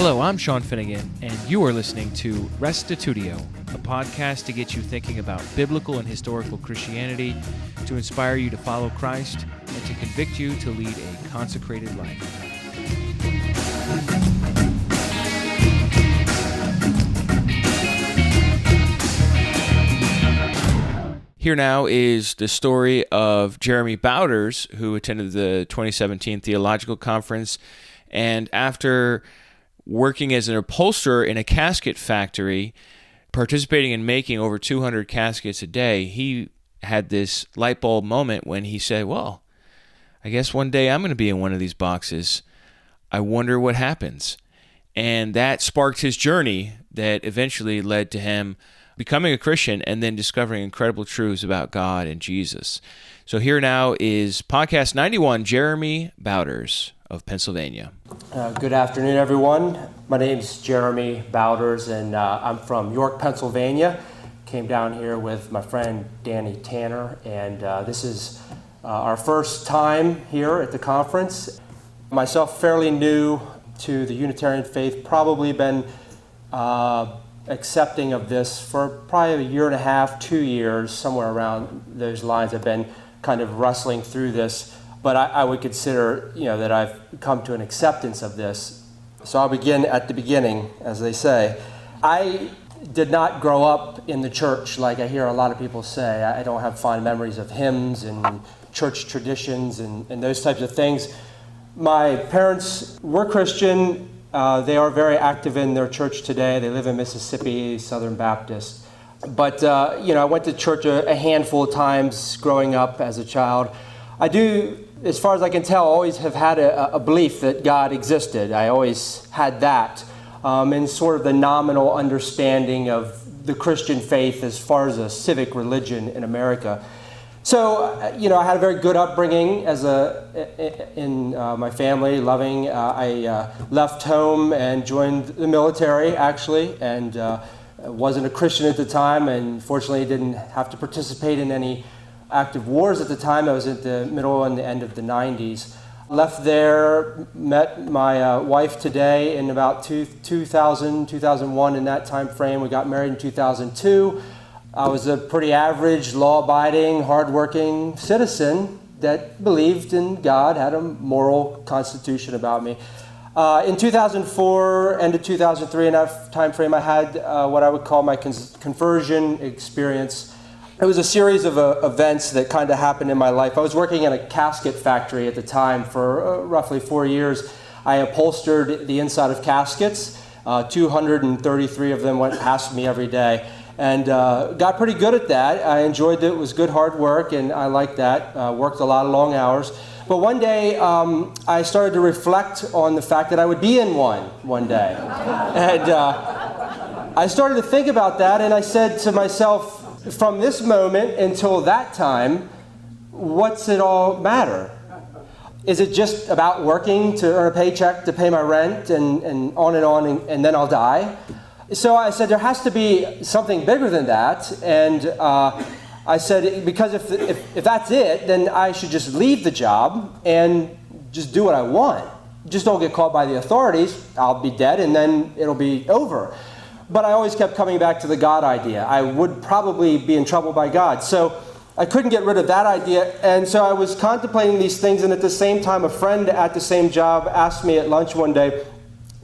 Hello, I'm Sean Finnegan, and you are listening to Restitutio, a podcast to get you thinking about biblical and historical Christianity, to inspire you to follow Christ, and to convict you to lead a consecrated life. Here now is the story of Jeremy Bowders, who attended the 2017 Theological Conference, and after working as an upholsterer in a casket factory, participating in making over 200 caskets a day, he had this light bulb moment when he said, well, I guess one day I'm going to be in one of these boxes. I wonder what happens. And that sparked his journey that eventually led to him becoming a Christian and then discovering incredible truths about God and Jesus. So here now is podcast 91, Jeremy Bowders of Pennsylvania. Good afternoon, everyone. My name is Jeremy Bowders, and I'm from York, Pennsylvania. Came down here with my friend Danny Tanner, and this is our first time here at the conference. Myself, fairly new to the Unitarian faith, probably been accepting of this for probably a year and a half, 2 years, somewhere around those lines. I've been kind of wrestling through this, but I would consider, that I've come to an acceptance of this. So I'll begin at the beginning, as they say. I did not grow up in the church like I hear a lot of people say. I don't have fond memories of hymns and church traditions and those types of things. My parents were Christian. They are very active in their church today. They live in Mississippi, Southern Baptist. But, I went to church a handful of times growing up as a child. I do, as far as I can tell, always have had a belief that God existed. I always had that. And sort of the nominal understanding of the Christian faith as far as a civic religion in America. So, I had a very good upbringing in my family, loving. I left home and joined the military, actually, and wasn't a Christian at the time, and fortunately didn't have to participate in any active wars at the time. I was at the middle and the end of the 90s. Left there, met my wife today in about 2000, 2001, in that time frame. We got married in 2002. I was a pretty average, law-abiding, hardworking citizen that believed in God, had a moral constitution about me. In 2004, end of 2003, in that time frame, I had what I would call my conversion experience. It was a series of events that kind of happened in my life. I was working in a casket factory at the time for roughly 4 years. I upholstered the inside of caskets. 233 of them went past me every day. And got pretty good at that. I enjoyed it. It was good hard work, and I liked that. Worked a lot of long hours. But one day, I started to reflect on the fact that I would be in one day. And I started to think about that, and I said to myself, from this moment until that time, what's it all matter? Is it just about working to earn a paycheck to pay my rent and on, and then I'll die? So I said, there has to be something bigger than that. And I said, because if that's it, then I should just leave the job and just do what I want. Just don't get caught by the authorities. I'll be dead, and then it'll be over. But I always kept coming back to the God idea. I would probably be in trouble by God. So I couldn't get rid of that idea. And so I was contemplating these things, and at the same time, a friend at the same job asked me at lunch one day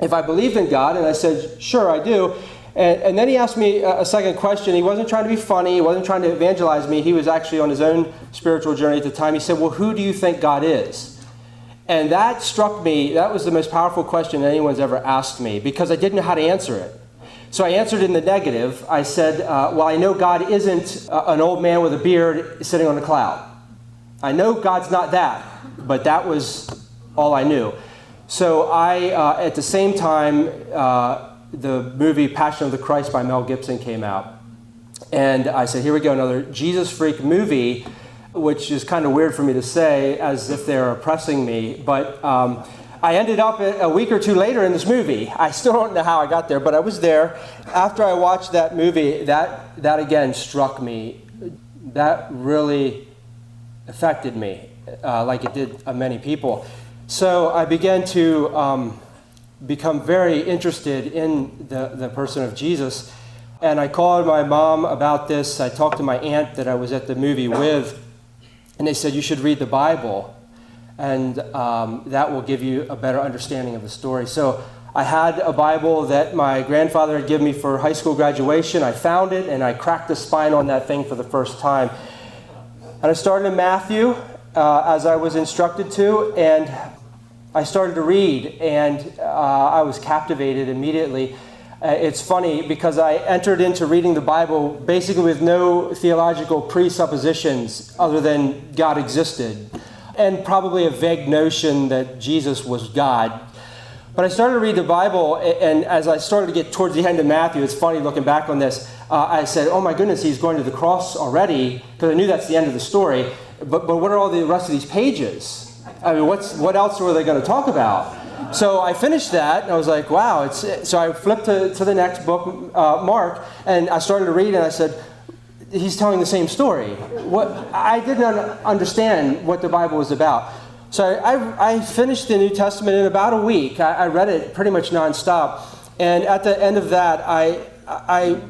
if I believed in God, and I said, sure, I do. And then he asked me a second question. He wasn't trying to be funny. He wasn't trying to evangelize me. He was actually on his own spiritual journey at the time. He said, well, who do you think God is? And that struck me. That was the most powerful question anyone's ever asked me, because I didn't know how to answer it. So I answered in the negative. I said, well, I know God isn't an old man with a beard sitting on a cloud. I know God's not that, but that was all I knew. So I, at the same time, the movie Passion of the Christ by Mel Gibson came out. And I said, here we go, another Jesus freak movie, which is kind of weird for me to say, as if they're oppressing me. But I ended up a week or two later in this movie. I still don't know how I got there, but I was there. After I watched that movie, that again struck me. That really affected me, like it did many people. So I began to become very interested in the person of Jesus. And I called my mom about this. I talked to my aunt that I was at the movie with, and they said, you should read the Bible, and that will give you a better understanding of the story. So I had a Bible that my grandfather had given me for high school graduation. I found it, and I cracked the spine on that thing for the first time. And I started in Matthew, as I was instructed to, and I started to read, and I was captivated immediately. It's funny because I entered into reading the Bible basically with no theological presuppositions other than God existed, and probably a vague notion that Jesus was God. But I started to read the Bible, and as I started to get towards the end of Matthew, it's funny looking back on this, I said, oh my goodness, he's going to the cross already, because I knew that's the end of the story. But what are all the rest of these pages? I mean, what else were they going to talk about? So I finished that, and I was like, wow. So I flipped to the next book, Mark, and I started to read, and I said, he's telling the same story. I didn't understand what the Bible was about. So I finished the New Testament in about a week. I read it pretty much nonstop. And at the end of that, I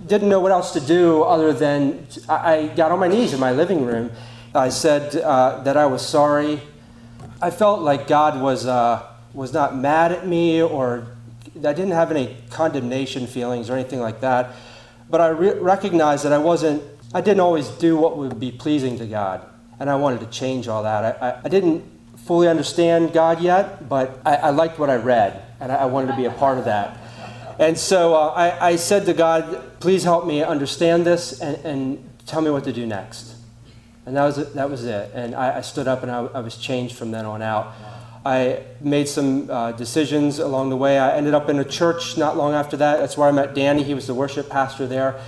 didn't know what else to do other than I got on my knees in my living room. I said that I was sorry. I felt like God was not mad at me, or I didn't have any condemnation feelings or anything like that. But I recognized that I didn't always do what would be pleasing to God. And I wanted to change all that. I didn't fully understand God yet, but I liked what I read, and I wanted to be a part of that. And so I said to God, please help me understand this and tell me what to do next. And that was it. And I stood up, and I was changed from then on out. I made some decisions along the way. I ended up in a church not long after that. That's where I met Danny. He was the worship pastor there.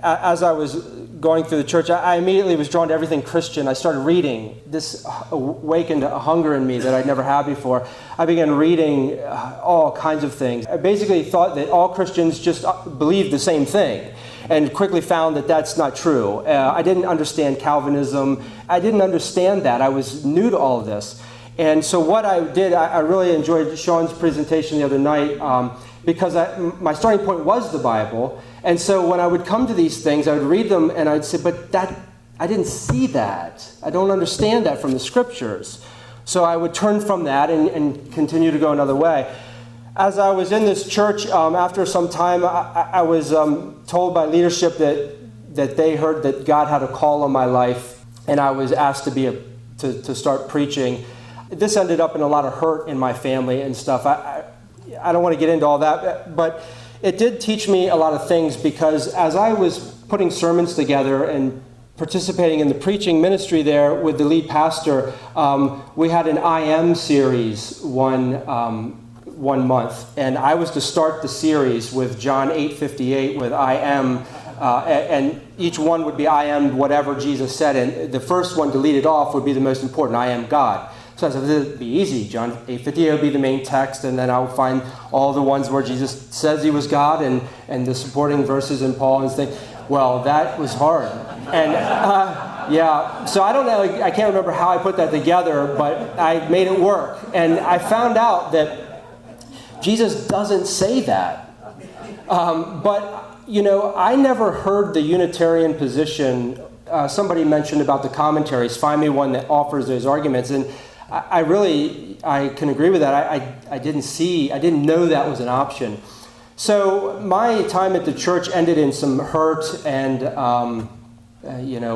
As I was going through the church, I immediately was drawn to everything Christian. I started reading. This awakened a hunger in me that I'd never had before. I began reading all kinds of things. I basically thought that all Christians just believed the same thing, and quickly found that that's not true. I didn't understand Calvinism. I didn't understand that. I was new to all of this. And so what I did, I really enjoyed Sean's presentation the other night, because my starting point was the Bible. And so when I would come to these things, I would read them, and I'd say, but I didn't see that. I don't understand that from the Scriptures. So I would turn from that and continue to go another way. As I was in this church, after some time, I was told by leadership that they heard that God had a call on my life, and I was asked to start preaching. This ended up in a lot of hurt in my family and stuff. I don't want to get into all that, but it did teach me a lot of things, because as I was putting sermons together and participating in the preaching ministry there with the lead pastor, we had an I Am series one month, and I was to start the series with John 8:58 with I am, and each one would be I am whatever Jesus said, and the first one to lead it off would be the most important, I am God. So I said, this would be easy. John 8:58 would be the main text, and then I would find all the ones where Jesus says he was God, and the supporting verses in Paul and things. Well, that was hard. And so I don't know, I can't remember how I put that together, but I made it work. And I found out that Jesus doesn't say that. But, I never heard the Unitarian position. Somebody mentioned about the commentaries. Find me one that offers those arguments. And I can agree with that. I didn't know that was an option. So my time at the church ended in some hurt, and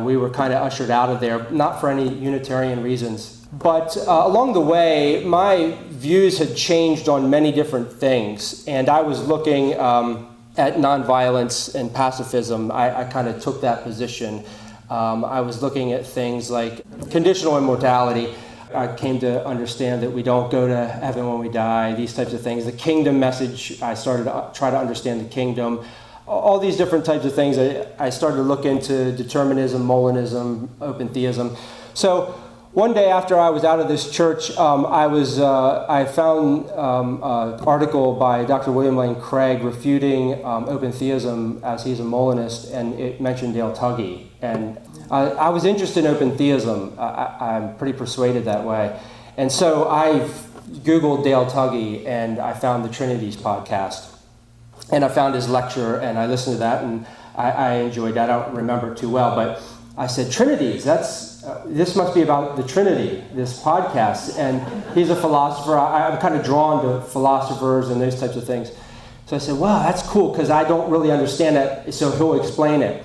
we were kind of ushered out of there, not for any Unitarian reasons. But along the way, my views had changed on many different things, and I was looking at nonviolence and pacifism. I kind of took that position. I was looking at things like conditional immortality. I came to understand that we don't go to heaven when we die, these types of things. The kingdom message, I started to try to understand the kingdom. All these different types of things. I started to look into determinism, Molinism, open theism. So one day after I was out of this church, I found an article by Dr. William Lane Craig refuting open theism, as he's a Molinist, and it mentioned Dale Tuggy. And I was interested in open theism. I'm pretty persuaded that way. And so I Googled Dale Tuggy, and I found the Trinities podcast. And I found his lecture, and I listened to that, and I enjoyed that. I don't remember it too well, but I said, Trinities, this must be about the Trinity, this podcast. And he's a philosopher. I'm kind of drawn to philosophers and those types of things. So I said, wow, that's cool, because I don't really understand that, so he'll explain it.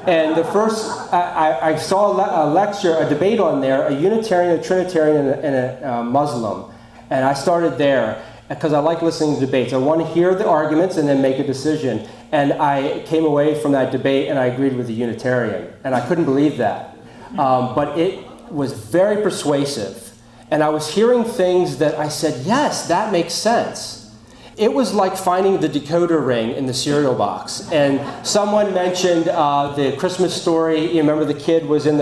And the first, I saw a lecture, a debate on there, a Unitarian, a Trinitarian, and a Muslim. And I started there, because I like listening to debates. I want to hear the arguments and then make a decision. And I came away from that debate and I agreed with the Unitarian. And I couldn't believe that. But it was very persuasive. And I was hearing things that I said, yes, that makes sense. It was like finding the decoder ring in the cereal box. And someone mentioned the Christmas story. You remember the kid was and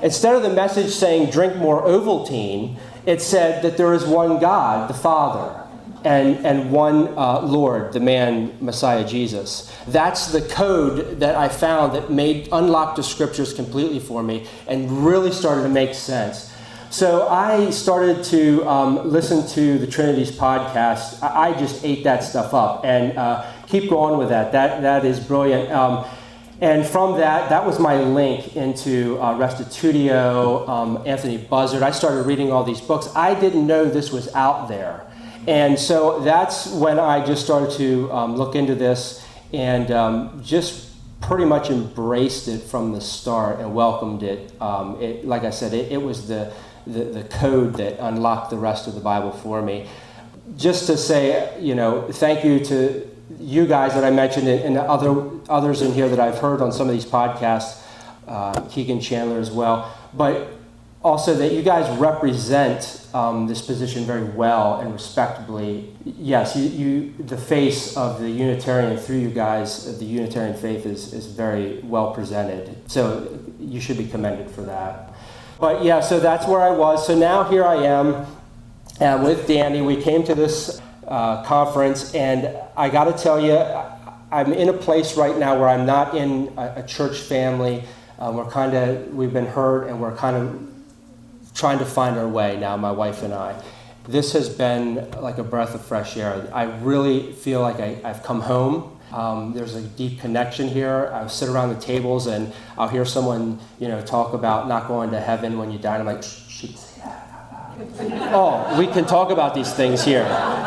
instead of the message saying drink more Ovaltine, it said that there is one God, the Father, and one Lord, the man, Messiah Jesus. That's the code that I found that unlocked the scriptures completely for me and really started to make sense. So I started to listen to the Trinities podcast. I just ate that stuff up, and keep going with that. That is brilliant. And from that was my link into Restitutio, Anthony Buzzard. I started reading all these books. I didn't know this was out there. And so that's when I just started to look into this and just pretty much embraced it from the start and welcomed it. Like I said, it was the code that unlocked the rest of the Bible for me. Just to say, thank you to you guys that I mentioned and others in here that I've heard on some of these podcasts, Keegan Chandler as well, but also that you guys represent this position very well and respectably. Yes, the face of the Unitarian through you guys, the Unitarian faith is very well presented. So you should be commended for that. But yeah, so that's where I was. So now here I am with Danny. We came to this conference, and I got to tell you, I'm in a place right now where I'm not in a church family. We've been hurt, and we're kind of trying to find our way now, my wife and I. This has been like a breath of fresh air. I really feel like I've come home. There's a deep connection here. I sit around the tables and I'll hear someone, talk about not going to heaven when you die. And I'm like, shh. Oh, we can talk about these things here.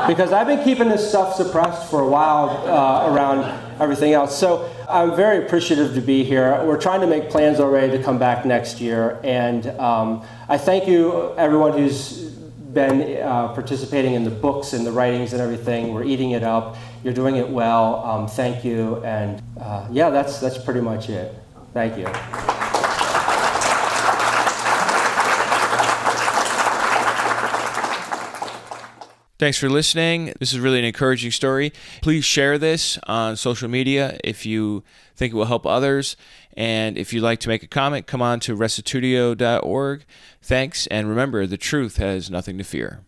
Because I've been keeping this stuff suppressed for a while around everything else. So I'm very appreciative to be here. We're trying to make plans already to come back next year. And I thank you, everyone who's been participating in the books and the writings and everything. We're eating it up. You're doing it well. Thank you. And that's pretty much it. Thank you. Thanks for listening. This is really an encouraging story. Please share this on social media if you think it will help others. And if you'd like to make a comment, come on to restitutio.org. Thanks, and remember, the truth has nothing to fear.